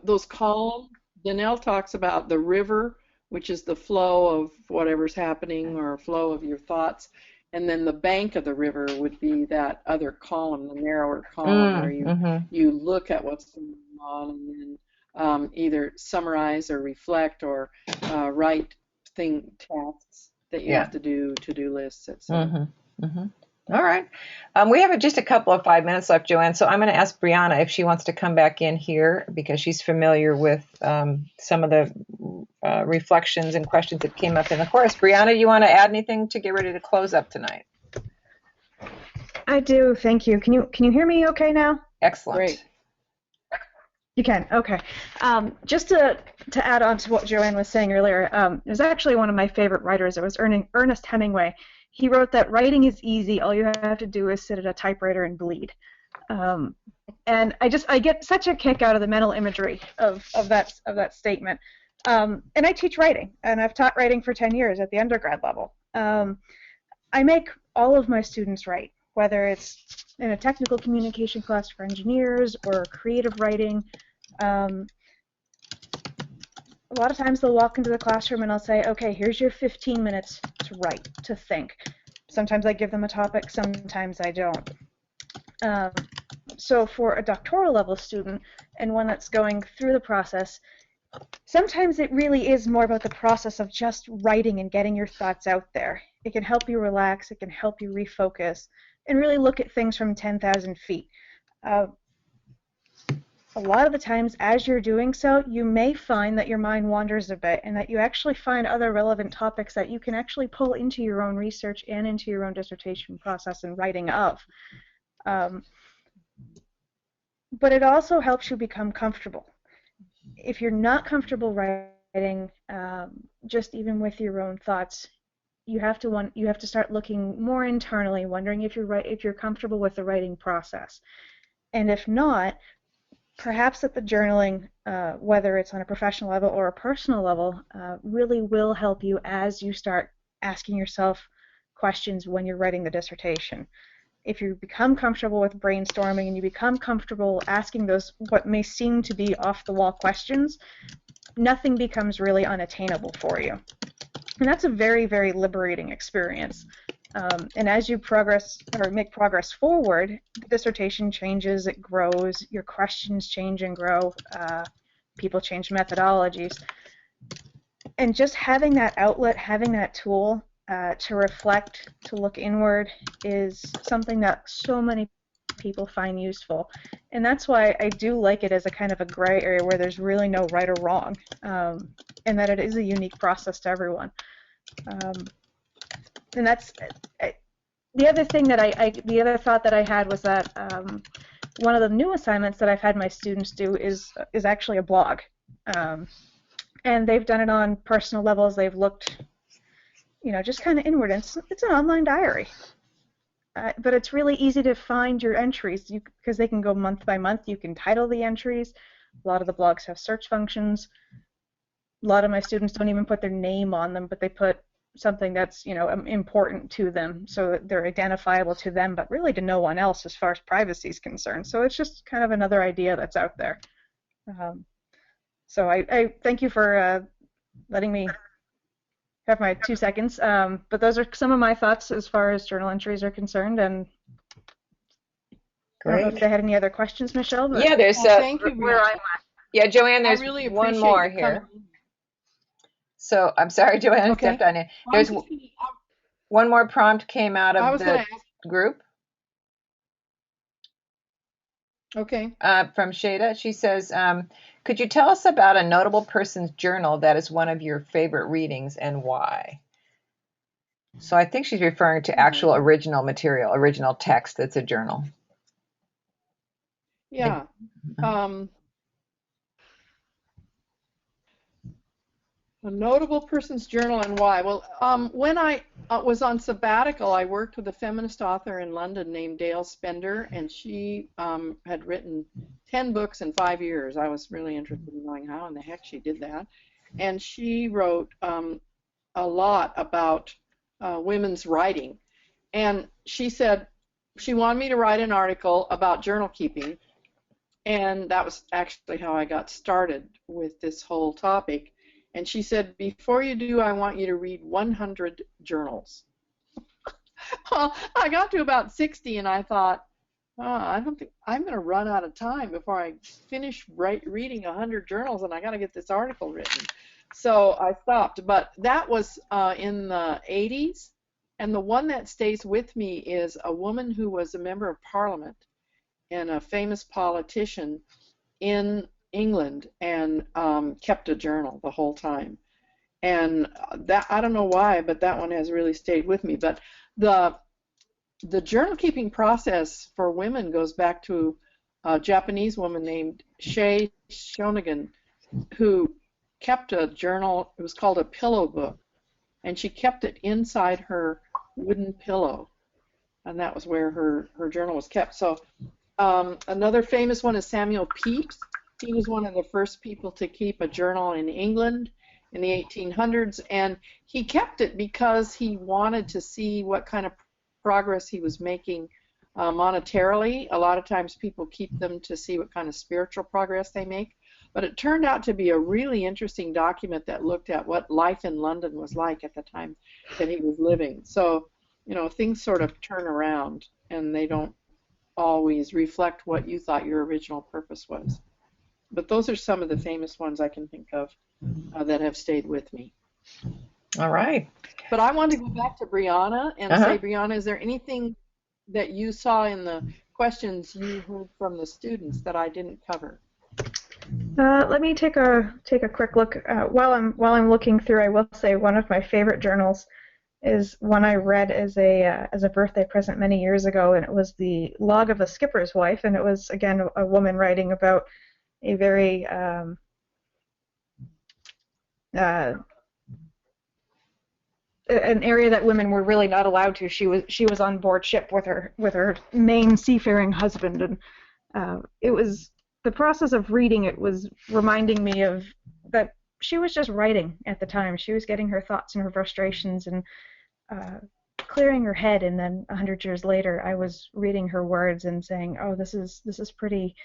those columns. Danelle talks about the river, which is the flow of whatever's happening or flow of your thoughts, and then the bank of the river would be that other column, the narrower column, where Mm-hmm. you look at what's going on and then either summarize or reflect or write tasks that you Yeah. have to do lists, etc. Mm-hmm. Mm-hmm. All right. We have just a couple of 5 minutes left, Joanne. So I'm going to ask Brianna if she wants to come back in here because she's familiar with some of the reflections and questions that came up in the course. Brianna, you want to add anything to get ready to close up tonight? I do, thank you. Can you hear me okay now? Excellent. Great. You can, okay. Just to add on to what Joanne was saying earlier, it was actually one of my favorite writers. It was Ernest Hemingway. He wrote that writing is easy. All you have to do is sit at a typewriter and bleed. And I get such a kick out of the mental imagery of that statement. And I teach writing, and I've taught writing for 10 years at the undergrad level. I make all of my students write, whether it's in a technical communication class for engineers or creative writing. A lot of times they'll walk into the classroom and I'll say, okay, here's your 15 minutes to write, to think. Sometimes I give them a topic, sometimes I don't. So for a doctoral level student and one that's going through the process, sometimes it really is more about the process of just writing and getting your thoughts out there. It can help you relax, it can help you refocus, and really look at things from 10,000 feet. A lot of the times as you're doing so, you may find that your mind wanders a bit and that you actually find other relevant topics that you can actually pull into your own research and into your own dissertation process and writing of. But it also helps you become comfortable. If you're not comfortable writing, just even with your own thoughts, you have to start looking more internally, wondering if you're comfortable with the writing process. And if not, perhaps that the journaling, whether it's on a professional level or a personal level, really will help you as you start asking yourself questions when you're writing the dissertation. If you become comfortable with brainstorming and you become comfortable asking those what may seem to be off-the-wall questions, nothing becomes really unattainable for you. And that's a very, very liberating experience. And as you progress or make progress forward, the dissertation changes, it grows, your questions change and grow, people change methodologies. And just having that outlet, having that tool to reflect, to look inward is something that so many people find useful. And that's why I do like it as a kind of a gray area where there's really no right or wrong, and that it is a unique process to everyone. And that's the other thing that the other thought that I had was that one of the new assignments that I've had my students do is actually a blog, and they've done it on personal levels. They've looked, just kind of inward. And it's an online diary, but it's really easy to find your entries because they can go month by month. You can title the entries. A lot of the blogs have search functions. lot of my students don't even put their name on them, but they put something that's, important to them so that they're identifiable to them, but really to no one else as far as privacy is concerned. So it's just kind of another idea that's out there. So I thank you for letting me have my 2 seconds. But those are some of my thoughts as far as journal entries are concerned. And I don't know if they had any other questions, Michelle. But yeah, there's thank you, where I'm at. Yeah, Joanne, there's really one more here. So I'm sorry, Joanne, I stepped on it. There's one more prompt came out of the group. Okay. From Shada. She says, could you tell us about a notable person's journal that is one of your favorite readings and why? So I think she's referring to actual original material, original text that's a journal. Yeah. A notable person's journal and why? Well, when I was on sabbatical, I worked with a feminist author in London named Dale Spender, and she had written 10 books in 5 years. I was really interested in knowing how in the heck she did that. And she wrote a lot about women's writing. And she said she wanted me to write an article about journal keeping, and that was actually how I got started with this whole topic. And she said, before you do, I want you to read 100 journals. Well, I got to about 60 and I thought, I don't think I'm going to run out of time before I finish reading 100 journals, and I got to get this article written. So I stopped. But that was in the 80s. And the one that stays with me is a woman who was a member of Parliament and a famous politician in England, and kept a journal the whole time. And that, I don't know why, but that one has really stayed with me. But the journal keeping process for women goes back to a Japanese woman named Shei Shonigan, who kept a journal. It was called a pillow book, and she kept it inside her wooden pillow, and that was where her journal was kept. So another famous one is Samuel Pepys. He was one of the first people to keep a journal in England in the 1800s, and he kept it because he wanted to see what kind of progress he was making monetarily. A lot of times people keep them to see what kind of spiritual progress they make, but it turned out to be a really interesting document that looked at what life in London was like at the time that he was living. So, things sort of turn around, and they don't always reflect what you thought your original purpose was. But those are some of the famous ones I can think of that have stayed with me. All right. But I want to go back to Brianna and say, Brianna, is there anything that you saw in the questions you heard from the students that I didn't cover? Let me take a quick look. While I'm looking through, I will say one of my favorite journals is one I read as a birthday present many years ago, and it was the Log of a Skipper's Wife, and it was again a woman writing about a very an area that women were really not allowed to. She was on board ship with her main seafaring husband, and it was the process of reading it was reminding me of that she was just writing at the time. She was getting her thoughts and her frustrations and clearing her head, and then 100 years later I was reading her words and saying, oh, this is pretty,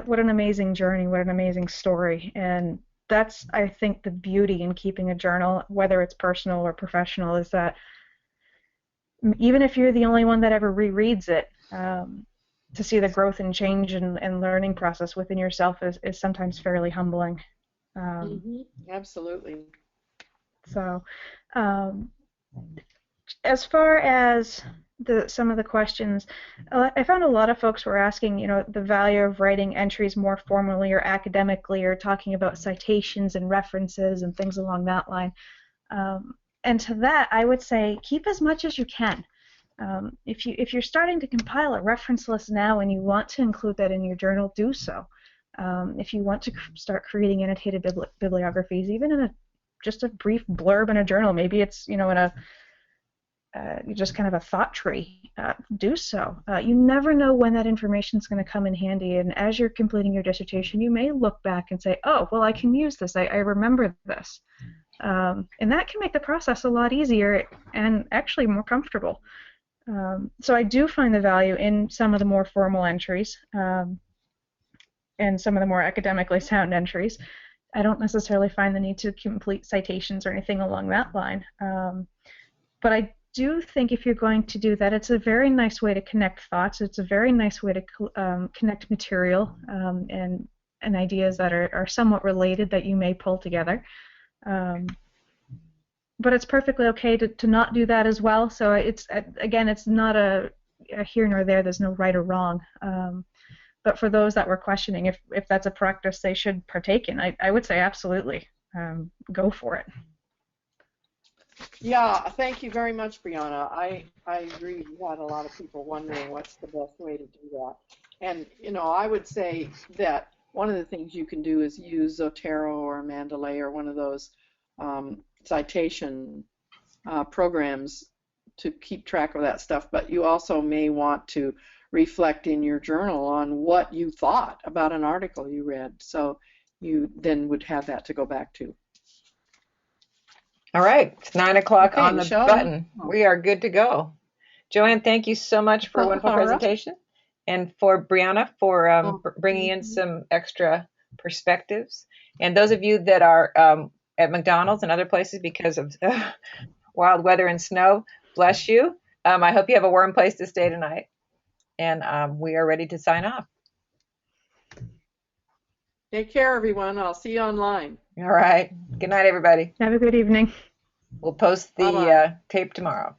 what an amazing journey, what an amazing story. And that's, I think, the beauty in keeping a journal, whether it's personal or professional, is that even if you're the only one that ever rereads it, to see the growth and change and learning process within yourself is sometimes fairly humbling. Absolutely. So as far as some of the questions, I found a lot of folks were asking, the value of writing entries more formally or academically, or talking about citations and references and things along that line. And to that, I would say keep as much as you can. If you're starting to compile a reference list now and you want to include that in your journal, do so. If you want to start creating annotated bibliographies, even in just a brief blurb in a journal, maybe it's in a just kind of a thought tree, do so. You never know when that information is going to come in handy, and as you're completing your dissertation, you may look back and say, oh, well, I can use this. I remember this. And that can make the process a lot easier and actually more comfortable. So I do find the value in some of the more formal entries and some of the more academically sound entries. I don't necessarily find the need to complete citations or anything along that line. But I do think if you're going to do that, it's a very nice way to connect thoughts. It's a very nice way to connect material and ideas that are somewhat related that you may pull together. But it's perfectly okay to not do that as well. So it's, again, it's not a here nor there. There's no right or wrong. But for those that were questioning if that's a practice they should partake in, I would say absolutely go for it. Yeah, thank you very much, Brianna. I agree. We had a lot of people wondering what's the best way to do that. And, you know, I would say that one of the things you can do is use Zotero or Mendeley or one of those citation programs to keep track of that stuff. But you also may want to reflect in your journal on what you thought about an article you read. So you then would have that to go back to. All right, it's 9 o'clock on the Michelle, button. We are good to go. Joanne, thank you so much for a wonderful presentation, and for Brianna for bringing in some extra perspectives. And those of you that are at McDonald's and other places because of wild weather and snow, bless you. I hope you have a warm place to stay tonight. And we are ready to sign off. Take care, everyone. I'll see you online. All right. Good night, everybody. Have a good evening. We'll post the tape tomorrow.